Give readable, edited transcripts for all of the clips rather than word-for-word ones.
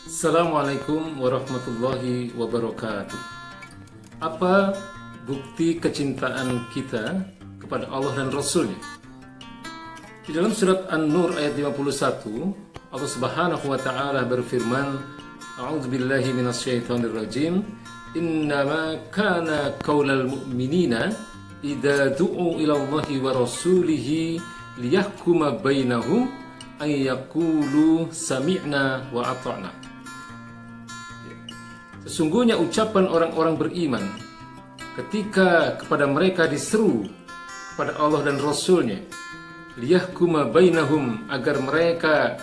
Assalamualaikum warahmatullahi wabarakatuh. Apa bukti kecintaan kita kepada Allah dan Rasulnya? Di dalam surat An-Nur ayat 51, Allah Subhanahu wa taala berfirman, A'udzubillahi minasyaitonir rajim. Innama kana qaulal mu'minina idza du'u ila Allahi wa rasulihi liyahkuma bainahum ay yaqulu sami'na wa ata'na. Sesungguhnya ucapan orang-orang beriman ketika kepada mereka diseru kepada Allah dan Rasulnya, liyahkuma bainahum, agar mereka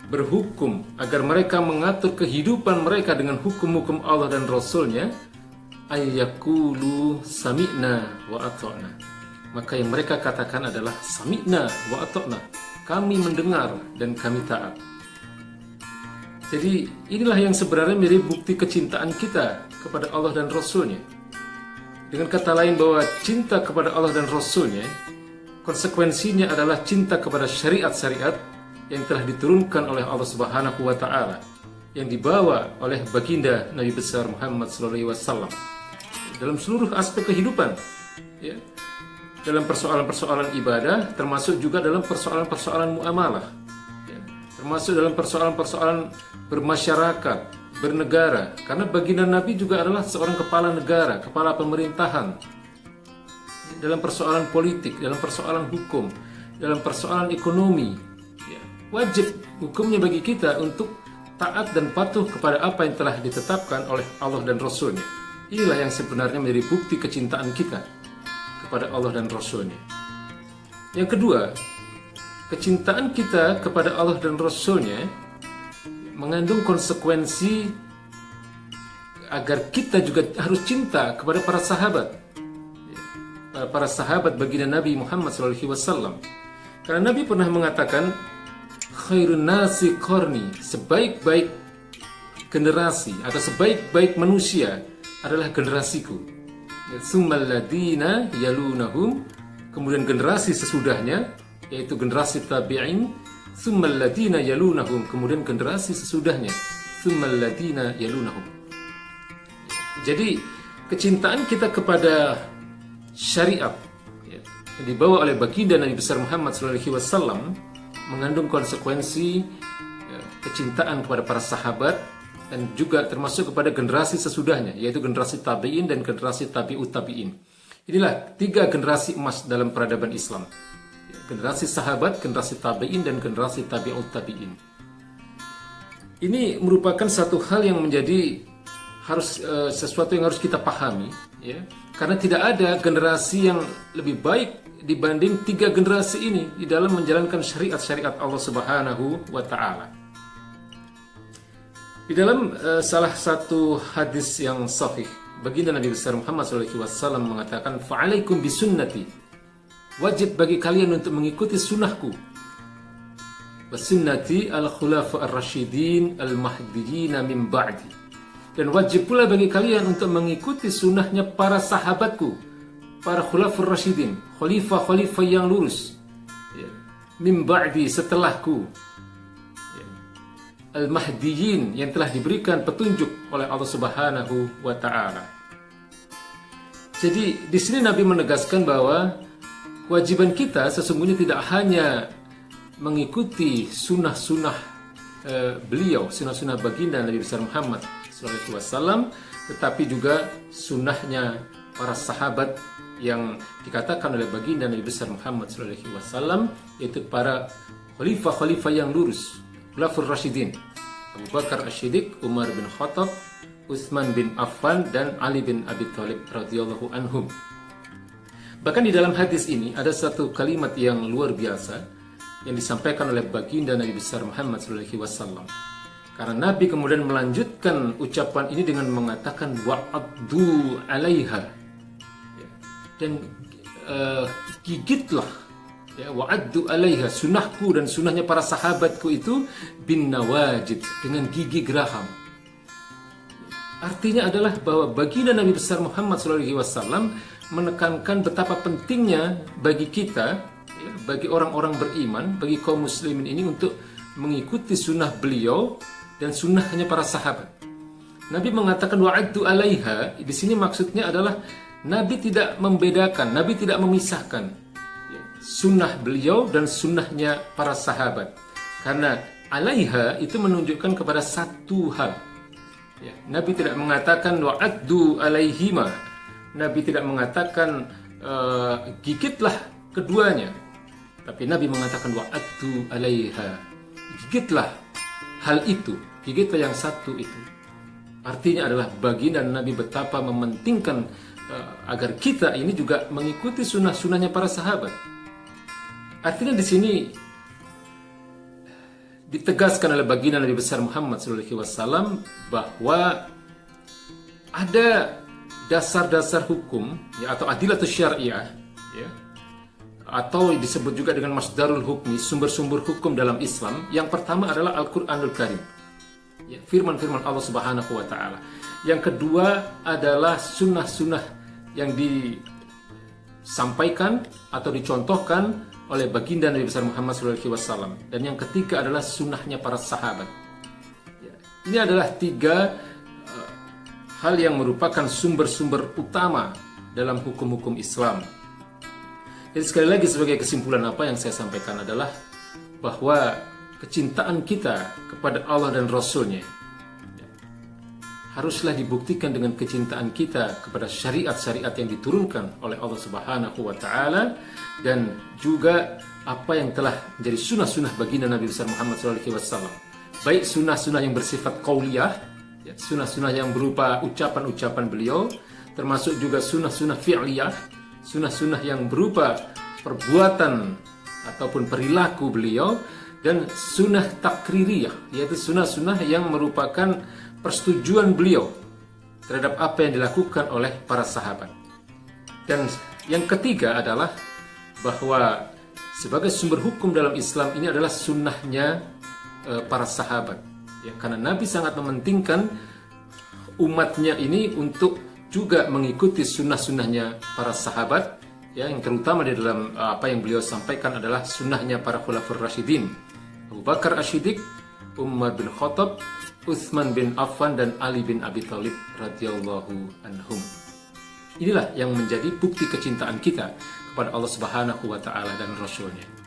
berhukum, agar mereka mengatur kehidupan mereka dengan hukum-hukum Allah dan Rasulnya, ayyakulu sami'na wa ata'na. Maka yang mereka katakan adalah sami'na wa ata'na, kami mendengar dan kami taat. Jadi inilah yang sebenarnya menjadi bukti kecintaan kita kepada Allah dan Rasulnya. Dengan kata lain, bahwa cinta kepada Allah dan Rasulnya konsekuensinya adalah cinta kepada syariat-syariat yang telah diturunkan oleh Allah Subhanahu wa taala, yang dibawa oleh baginda Nabi besar Muhammad SAW dalam seluruh aspek kehidupan, ya. Dalam persoalan-persoalan ibadah, termasuk juga dalam persoalan-persoalan muamalah, ya. Termasuk dalam persoalan-persoalan bermasyarakat, bernegara, karena baginda Nabi juga adalah seorang kepala negara, kepala pemerintahan. Dalam persoalan politik, dalam persoalan hukum, dalam persoalan ekonomi, ya, wajib hukumnya bagi kita untuk taat dan patuh kepada apa yang telah ditetapkan oleh Allah dan Rasulnya. Inilah yang sebenarnya menjadi bukti kecintaan kita kepada Allah dan Rasulnya. Yang kedua, kecintaan kita kepada Allah dan Rasulnya mengandung konsekuensi agar kita juga harus cinta kepada para sahabat baginda Nabi Muhammad SAW. Karena Nabi pernah mengatakan, khairun nasi qarni, sebaik-baik generasi atau sebaik-baik manusia adalah generasiku. Tsummal ladina yalunahum, kemudian generasi sesudahnya, yaitu generasi tabi'in. Tsummal ladina yalunahum, kemudian generasi sesudahnya, tsummal ladina yalunahum. Jadi kecintaan kita kepada syariat, ya, yang dibawa oleh baginda Nabi besar Muhammad SAW mengandung konsekuensi, ya, kecintaan kepada para sahabat dan juga termasuk kepada generasi sesudahnya, yaitu generasi tabi'in dan generasi tabi'ut tabi'in. Inilah tiga generasi emas dalam peradaban Islam: generasi sahabat, generasi tabi'in, dan generasi tabi'ut tabi'in. Ini merupakan satu hal yang menjadi sesuatu yang harus kita pahami, ya, karena tidak ada generasi yang lebih baik dibanding tiga generasi ini di dalam menjalankan syariat-syariat Allah Subhanahu wa taala. Di dalam salah satu hadis yang sahih, baginda Nabi besar Muhammad SAW mengatakan, fa'alaikum bisunnati, wajib bagi kalian untuk mengikuti sunnahku, wasunnati al-khulafa ar-rasyidin al-mahdiyyin min ba'di, dan wajib pula bagi kalian untuk mengikuti sunnahnya para sahabatku, para khulafur rasyidin, khalifah-khalifah yang lurus, ya, min ba'di, setelahku, ya, al-mahdiyyin, yang telah diberikan petunjuk oleh Allah Subhanahu wa taala. Jadi di sini Nabi menegaskan bahwa kewajiban kita sesungguhnya tidak hanya mengikuti sunnah-sunnah beliau, sunnah-sunnah baginda Nabi besar Muhammad SAW, tetapi juga sunnahnya para sahabat yang dikatakan oleh baginda Nabi besar Muhammad SAW, yaitu para khalifah-khalifah yang lurus, khulafur rasyidin, Abu Bakar As-Siddiq, Umar bin Khattab, Utsman bin Affan, dan Ali bin Abi Thalib radhiyallahu anhum. Bahkan di dalam hadis ini ada satu kalimat yang luar biasa yang disampaikan oleh baginda Nabi besar Muhammad SAW. Karena Nabi kemudian melanjutkan ucapan ini dengan mengatakan wa'addu 'alaiha, ya, dan gigitlah, ya, wa'addu 'alaiha, sunnahku dan sunnahnya para sahabatku itu bin nawajid, dengan gigi geraham. Artinya adalah bahwa baginda Nabi besar Muhammad SAW menekankan betapa pentingnya bagi kita, ya, bagi orang-orang beriman, bagi kaum muslimin ini untuk mengikuti sunnah beliau dan sunnahnya para sahabat. Nabi mengatakan wa'addu 'alaiha, di sini maksudnya adalah Nabi tidak membedakan, Nabi tidak memisahkan sunnah beliau dan sunnahnya para sahabat. Karena 'alaiha itu menunjukkan kepada satu hal. Nabi tidak mengatakan wa'addu 'alaihima. Nabi tidak mengatakan gigitlah keduanya. Tapi Nabi mengatakan wa'addu 'alaiha. Gigitlah hal itu, gigitlah yang satu itu. Artinya adalah baginda Nabi betapa mementingkan agar kita ini juga mengikuti sunnah-sunnahnya para sahabat. Artinya di sini ditegaskan oleh baginda Nabi besar Muhammad SAW bahwa ada dasar-dasar hukum atau adilatus syariah, atau disebut juga dengan masdarul hukmi, sumber-sumber hukum dalam Islam. Yang pertama adalah Al-Quranul Karim, firman-firman Allah Subhanahu wa Ta'ala. Yang kedua adalah sunnah-sunnah yang disampaikan atau dicontohkan oleh baginda Nabi besar Muhammad SAW. Dan yang ketiga adalah sunnahnya para sahabat. Ini adalah tiga hal yang merupakan sumber-sumber utama dalam hukum-hukum Islam. Jadi sekali lagi sebagai kesimpulan apa yang saya sampaikan adalah bahwa kecintaan kita kepada Allah dan Rasul-Nya haruslah dibuktikan dengan kecintaan kita kepada syariat-syariat yang diturunkan oleh Allah Subhanahu wa Ta'ala, dan juga apa yang telah menjadi sunnah-sunnah baginda Nabi besar Muhammad SAW. Baik sunnah-sunnah yang bersifat qauliyah, sunnah-sunnah yang berupa ucapan-ucapan beliau, termasuk juga sunnah-sunnah fi'liyah, sunnah-sunnah yang berupa perbuatan ataupun perilaku beliau, dan sunnah takririyah, yaitu sunnah-sunnah yang merupakan persetujuan beliau terhadap apa yang dilakukan oleh para sahabat. Dan yang ketiga adalah bahwa sebagai sumber hukum dalam Islam ini adalah sunnahnya para sahabat. Karena Nabi sangat mementingkan umatnya ini untuk juga mengikuti sunnah-sunnahnya para sahabat, yang terutama di dalam apa yang beliau sampaikan adalah sunnahnya para khulafur rasyidin, Abu Bakar Asy-Syiddiq, Umar bin Khattab, Utsman bin Affan, dan Ali bin Abi Thalib radhiyallahu anhum. Inilah yang menjadi bukti kecintaan kita kepada Allah Subhanahu wa Ta'ala dan Rasul-Nya.